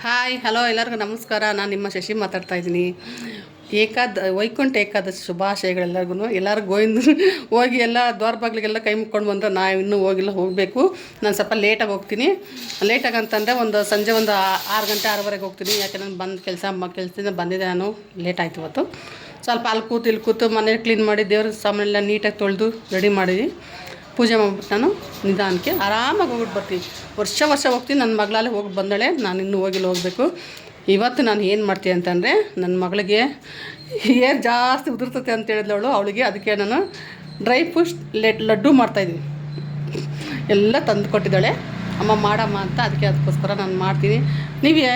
Hi hello ಎಲ್ಲರಿಗೂ ನಮಸ್ಕಾರ. ನಾನು ನಿಮ್ಮ ಶಶಿ ಮಾತಾಡ್ತಾ ಇದ್ದೀನಿ. ವೈಕುಂಠ ಏಕಾದಶಿ ಶುಭಾಶಯಗಳೆಲ್ಲರಿಗೂ. ಎಲ್ಲರೂ ಹೋಗಿ ಎಲ್ಲ ದ್ವಾರ ಬಾಗಿಲಿಗೆಲ್ಲ ಕೈ ಮುಕ್ಕೊಂಡು ಬಂದರೆ ನಾವು ಇನ್ನೂ ಹೋಗಬೇಕು. ನಾನು ಸ್ವಲ್ಪ ಲೇಟಾಗಿ ಹೋಗ್ತೀನಿ. ಲೇಟಾಗಿ ಅಂತಂದರೆ ಸಂಜೆ 6 ಗಂಟೆ 6:15 ಹೋಗ್ತೀನಿ. ಯಾಕೆ ನಾನು ಕೆಲಸದಿಂದ ಬಂದಿದ್ದೆ. ನಾನು ಲೇಟ್ ಆಯ್ತು ಇವತ್ತು. ಸ್ವಲ್ಪ ಇಲ್ಲಿ ಕೂತು ಮನೆ ಕ್ಲೀನ್ ಮಾಡಿ ದೇವ್ರ ಸಾಮಾನೆಲ್ಲ ನೀಟಾಗಿ ತೊಳೆದು ರೆಡಿ ಮಾಡಿ ಪೂಜೆ ಮಾಡ್ಬಿಟ್ಟು ನಾನು ನಿಧಾನಕ್ಕೆ ಆರಾಮಾಗಿ ಹೋಗ್ಬಿಟ್ಟು ಬರ್ತೀನಿ. ವರ್ಷ ಹೋಗ್ತೀನಿ. ನನ್ನ ಮಗಳಲ್ಲೇ ಹೋಗಿ ಬಂದಳೆ. ನಾನು ಇನ್ನೂ ಹೋಗಬೇಕು. ಇವತ್ತು ನಾನು ಏನು ಮಾಡ್ತೀನಿ ಅಂತಂದರೆ, ನನ್ನ ಮಗಳಿಗೆ ಏರ್ ಜಾಸ್ತಿ ಉದುರ್ತತೆ ಅಂತ ಹೇಳಿದವಳು ಅವಳಿಗೆ. ಅದಕ್ಕೆ ನಾನು ಡ್ರೈ ಫ್ರೂಟ್ಸ್ ಲಡ್ಡು ಮಾಡ್ತಾಯಿದ್ದೀನಿ. ಎಲ್ಲ ತಂದು ಕೊಟ್ಟಿದ್ದಾಳೆ ಅಮ್ಮ ಮಾಡಮ್ಮ ಅಂತ. ಅದಕ್ಕೋಸ್ಕರ ನಾನು ಮಾಡ್ತೀನಿ. ನೀವೇ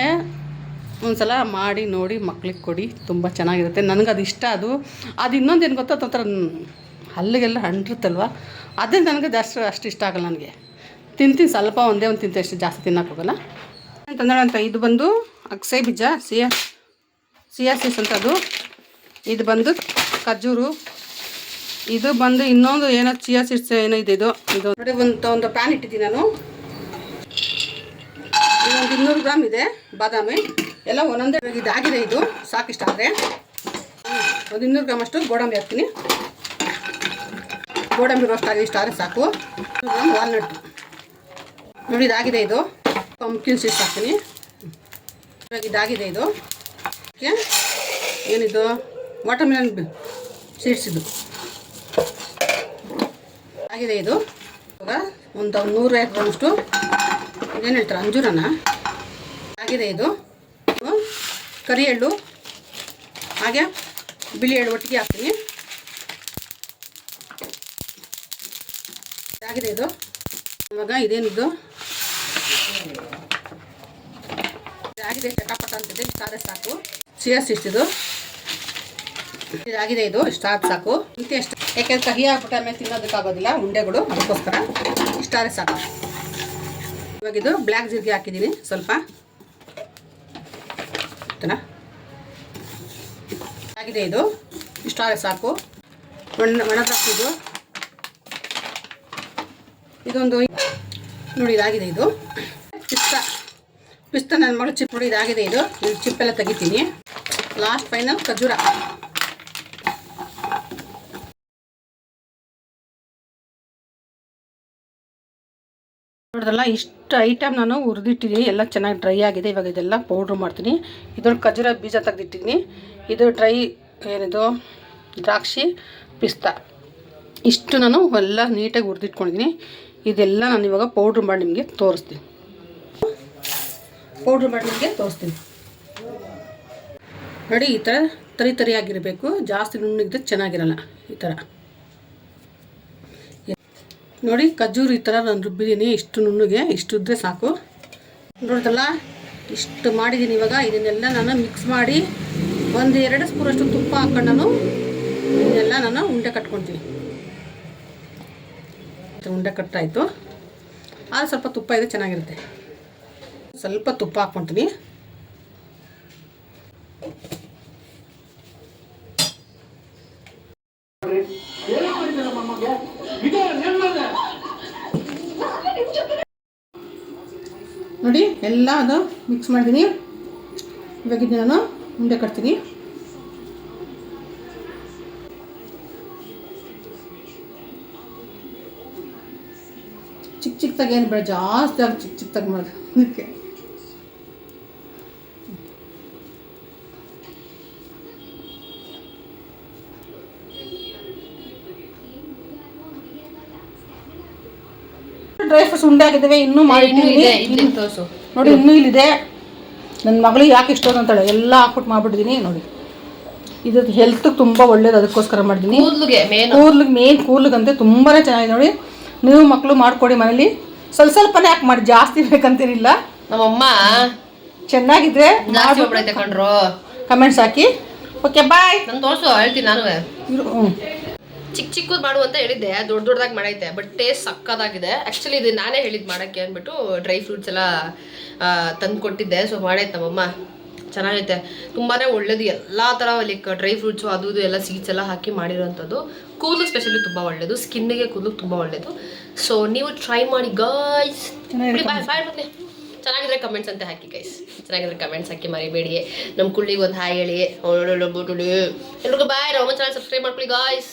ಒಂದು ಸಲ ಮಾಡಿ ನೋಡಿ ಮಕ್ಳಿಗೆ ಕೊಡಿ, ತುಂಬ ಚೆನ್ನಾಗಿರುತ್ತೆ. ನನಗೆ ಅದು ಇಷ್ಟ. ಅದು ಇನ್ನೊಂದು ಏನು ಗೊತ್ತಾ, ಒಂಥರ ಹಲ್ಲಿಗೆಲ್ಲ ಅಂಟಿರುತ್ತಲ್ವ, ಅದೇ ನನಗೆ ಅಷ್ಟು ಇಷ್ಟ ಆಗಲ್ಲ. ನನಗೆ ತಿಂತೀನಿ ಸ್ವಲ್ಪ, ಒಂದೇ ಒಂದು ತಿಂತೆ, ಅಷ್ಟು ಜಾಸ್ತಿ ತಿನ್ನೋಕ್ಕೋಗಲ್ಲ ಅಂತಂದೇಳಂತ. ಇದು ಬಂದು ಅಗಸೆ ಬೀಜ, ಸಿಯಾ ಸೀಡ್ಸ್ ಅಂತ. ಇದು ಬಂದು ಖರ್ಜೂರು. ಇದು ಬಂದು ಇನ್ನೊಂದು ಏನೋ ಚಿಯಾ ಸೀಡ್ಸ್ ಏನೋ ಇದು ನೋಡಿ. ಒಂದು ಪ್ಯಾನ್ ಇಟ್ಟಿದ್ದೀನಿ ನಾನು. ಇದೊಂದು 200 ಗ್ರಾಮ್ ಇದೆ ಬಾದಾಮಿ. ಎಲ್ಲ ಒಂದೊಂದೇ ಇದಾಗಿದೆ. ಇದು ಸಾಕಿಷ್ಟ ಆದರೆ ಒಂದು 200 ಗ್ರಾಮ್ ಅಷ್ಟು ಗೋಡಂಬಿ ಹಾಕ್ತೀನಿ. ಗೋಡಂಬಿ ರೋಸ್ಟ್ ಆಗಿದೆ, ಇಷ್ಟ ಆದರೆ ಸಾಕು. 200 ಗ್ರಾಮ್ ವಾಲ್ನಟ್ ನೋಡಿ, ಇದಾಗಿದೆ. ಇದು ಪಂಪ್ಕಿನ್ ಸೀಡ್ಸ್ ಹಾಕ್ತೀನಿ. ಇದಾಗಿದೆ. ಇದು ಏನಿದು ವಾಟರ್ ಮೆಲನ್ ಸೀಡ್ಸ್. ಇದು ಆಗಿದೆ. ಇದು ಇವಾಗ ಒಂದು 150 ಗ್ರಾಮಷ್ಟು ಏನು ಹೇಳ್ತಾರೆ, ಅಂಜೂರನ ಆಗಿದೆ. ಇದು ಕರಿ ಎಳ್ಳು ಹಾಗೆ ಬಿಳಿ ಎಳ್ಳು ಒಟ್ಟಿಗೆ ಹಾಕ್ತೀನಿ. ಆಗಿದೆ. ಇದು ಇವಾಗ ಇದೇನಿದು ಆಗಿದೆ, ಚಟಾಪಟ ಅಂತಿದೆ. ಇಷ್ಟಾದರೆ ಸಾಕು. ಚಿಯಾ ಸೀಡ್ಸ್ ಇದಾಗಿದೆ. ಇದು ಇಷ್ಟಾದ ಸಾಕು. ಇಂತ ಎಷ್ಟು, ಯಾಕೆಂದ್ರೆ ಕಹಿ ಆಗ್ಬಿಟ್ಟ ಆಮೇಲೆ ತಿನ್ನೋದಕ್ಕಾಗೋದಿಲ್ಲ ಉಂಡೆಗಳು, ಅದಕ್ಕೋಸ್ಕರ ಇಷ್ಟಾದರೆ ಸಾಕು. ಇವಾಗ ಇದು ಬ್ಲ್ಯಾಕ್ ಜೀರಿಗೆ ಹಾಕಿದ್ದೀನಿ ಸ್ವಲ್ಪ. ಆಗಿದೆ. ಇದು ಇಷ್ಟಾದರೆ ಸಾಕು. ಒಣಗಾಕಿದ್ದು ಇದೊಂದು ನೋಡಿ, ಇದಾಗಿದೆ. ಇದು ಪಿಸ್ತಾ ನನ್ನ ಮಗಳು ಚಿಪ್ ನೋಡಿ, ಇದಾಗಿದೆ. ಇದು ಚಿಪ್ಪೆಲ್ಲ ತೆಗಿತೀನಿ. ಲಾಸ್ಟ್ ಫೈನಲ್ ಖರ್ಜೂರ. ನೋಡಿದ್ರಲ್ಲ, ಇಷ್ಟು ಐಟಮ್ ನಾನು ಹುರಿದಿಟ್ಟಿದ್ದೀನಿ. ಎಲ್ಲ ಚೆನ್ನಾಗಿ ಡ್ರೈ ಆಗಿದೆ. ಇವಾಗ ಇದೆಲ್ಲ ಪೌಡ್ರ್ ಮಾಡ್ತೀನಿ. ಇದ್ರಲ್ಲಿ ಖರ್ಜೂರ ಬೀಜ ತೆಗೆದಿಟ್ಟಿದ್ದೀನಿ. ಇದು ಡ್ರೈ ಏನಿದು ದ್ರಾಕ್ಷಿ, ಪಿಸ್ತಾ, ಇಷ್ಟು ನಾನು ಎಲ್ಲ ನೀಟಾಗಿ ಹುರಿದಿಟ್ಕೊಂಡಿದ್ದೀನಿ. ಇದೆಲ್ಲ ನಾನು ಇವಾಗ ಪೌಡ್ರ್ ಮಾಡಿ ನಿಮಗೆ ತೋರಿಸ್ತೀನಿ. ನೋಡಿ, ಈ ಥರ ತರಿಯಾಗಿರಬೇಕು. ಜಾಸ್ತಿ ನುಣ್ಣಗಿದ್ರೆ ಚೆನ್ನಾಗಿರಲ್ಲ. ಈ ಥರ ನೋಡಿ, ಖರ್ಜೂರು ಈ ಥರ ನಾನು ರುಬ್ಬಿದ್ದೀನಿ. ಇಷ್ಟು ನುಣ್ಣಗೆ, ಇಷ್ಟು ಇದ್ದರೆ ಸಾಕು. ನೋಡಿದ್ರಲ್ಲ, ಇಷ್ಟು ಮಾಡಿದ್ದೀನಿ. ಇವಾಗ ಇದನ್ನೆಲ್ಲ ನಾನು ಮಿಕ್ಸ್ ಮಾಡಿ 1-2 ಸ್ಪೂನಷ್ಟು ತುಪ್ಪ ಹಾಕ್ಕೊಂಡು ಇದನ್ನೆಲ್ಲ ನಾನು ಉಂಡೆ ಕಟ್ಕೊಳ್ತೀನಿ. ಉಂಡೆ ಕಟ್ಟಾಯಿತು. ಆದರೆ ಸ್ವಲ್ಪ ತುಪ್ಪ ಇದೆ, ಚೆನ್ನಾಗಿರುತ್ತೆ. ಸ್ವಲ್ಪ ತುಪ್ಪ ಹಾಕ್ಕೊಳ್ತೀನಿ. ನೋಡಿ, ಎಲ್ಲ ಅದು ಮಿಕ್ಸ್ ಮಾಡಿದ್ದೀನಿ. ಇವಾಗಿದ್ದು ನಾನು ಉಂಡೆ ಕಟ್ತೀನಿ. ಚಿಕ್ಕದಾಗಿ ಏನು ಬೇಡ, ಜಾಸ್ತಿ ಆಗಿ ಚಿಕ್ಕದಾಗಿ ಮಾಡಿ. ಅದಕ್ಕೆ ಡ್ರೈ ಫ್ರೂಟ್ಸ್ ಉಂಡೆ ಆಗಿದ್ದಾವೆ. ಇನ್ನೂ ಮಾಡಿದ್ದೀನಿ ನೋಡಿ. ಇನ್ನೂ ಇಲ್ಲಿದೆ. ನನ್ನ ಮಗಳಿಗೆ ಯಾಕೆ ಇಷ್ಟ ಅಂತಾಳೆ, ಎಲ್ಲ ಹಾಕ್ಬಿಟ್ಟು ಮಾಡಿಬಿಟ್ಟಿದ್ದೀನಿ. ನೋಡಿ, ಇದು ಹೆಲ್ತ್ಗೆ ತುಂಬ ಒಳ್ಳೇದು, ಅದಕ್ಕೋಸ್ಕರ ಮಾಡಿದ್ದೀನಿ. ಕೂದಲಿಗಂತೆ ತುಂಬಾ ಚೆನ್ನಾಗಿದೆ. ನೋಡಿ, ನೀವು ಮಕ್ಕಳು ಮಾಡಿಕೊಡಿ ಮನೇಲಿ. ಸ್ವಲ್ಪನೇ ಹಾಕಿ ಮಾಡಿ, ಜಾಸ್ತಿ ಬೇಕಂತೇನಿಲ್ಲ. ನಮ್ಮಮ್ಮ ಚೆನ್ನಾಗಿದ್ರೆ ಕಮೆಂಟ್ಸ್ ಹಾಕಿ. ಓಕೆ, ಬಾಯ್. ನಾನು ತೋರಿಸು, ಹೇಳ್ತೀನಿ. ನಾನು ಚಿಕ್ಕದು ಮಾಡು ಅಂತ ಹೇಳಿದ್ದೆ, ದೊಡ್ಡದಾಗಿ ಮಾಡೈತೆ. ಬಟ್ ಟೇಸ್ಟ್ ಸಕ್ಕದಾಗಿದೆ. ಆ್ಯಕ್ಚುಲಿ ಇದು ನಾನೇ ಹೇಳಿದ್ದು ಮಾಡೋಕ್ಕೆ ಅಂದ್ಬಿಟ್ಟು ಡ್ರೈ ಫ್ರೂಟ್ಸ್ ಎಲ್ಲ ತಂದು ಕೊಟ್ಟಿದ್ದೆ. ಸೊ ಮಾಡೈತೆ ನಮ್ಮಮ್ಮ. ಚೆನ್ನಾಗೈತೆ, ತುಂಬಾ ಒಳ್ಳೇದು. ಎಲ್ಲ ಥರ ಲೈಕ್ ಡ್ರೈ ಫ್ರೂಟ್ಸು ಅದು ಇದು ಎಲ್ಲ ಸೀಡ್ಸ್ ಎಲ್ಲ ಹಾಕಿ ಮಾಡಿರೋಂಥದ್ದು. ಕೂದಲು ಸ್ಪೆಷಲಿ ತುಂಬ ಒಳ್ಳೆಯದು, ಸ್ಕಿನ್ನಿಗೆ ಕೂದಲು ತುಂಬ ಒಳ್ಳೆಯದು. ಸೊ ನೀವು ಟ್ರೈ ಮಾಡಿ ಗಾಯ್ಸ್. ಬಾಯ್ ಬಾಯ್. ಚೆನ್ನಾಗಿದ್ರೆ ಕಮೆಂಟ್ಸ್ ಅಂತ ಹಾಕಿ ಗೈಸ್, ಚೆನ್ನಾಗಿದ್ರೆ ಕಮೆಂಟ್ಸ್ ಹಾಕಿ ಮರಿಬೇಡಿ. ನಮ್ಮ ಕುಳ್ಳಿಗೆ ಒಂದು ಹಾಯ್ ಹೇಳಿ. ಎಲ್ರಿಗೂ ಬಾಯ್. ನಮ್ಮ ಚಾನಲ್ ಸಬ್ಸ್ಕ್ರೈಬ್ ಮಾಡ್ಕೊಳ್ಳಿ ಗಾಯ್ಸ್.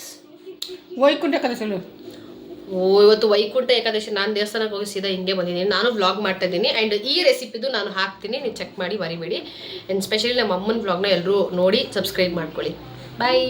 ವೈಕುಂಠ ಏಕಾದಶಿ ಇವತ್ತು ವೈಕುಂಠ ಏಕಾದಶಿ. ನಾನು ದೇವಸ್ಥಾನಕ್ಕೆ ಹೋಗಿ ಸೀದಾ ಹಿಂಗೆ ಬಂದಿದ್ದೀನಿ. ನಾನು ವ್ಲಾಗ್ ಮಾಡ್ತಾ ಇದ್ದೀನಿ ಆ್ಯಂಡ್ ಈ ರೆಸಿಪಿದು ನಾನು ಹಾಕ್ತೀನಿ, ನೀವು ಚೆಕ್ ಮಾಡಿ ಮರಿಬೇಡಿ. ಆ್ಯಂಡ್ ಸ್ಪೆಷಲಿ ನಮ್ಮ ಅಮ್ಮನ ವ್ಲಾಗ್ನ ಎಲ್ಲರೂ ನೋಡಿ ಸಬ್ಸ್ಕ್ರೈಬ್ ಮಾಡ್ಕೊಳ್ಳಿ. ಬಾಯ್.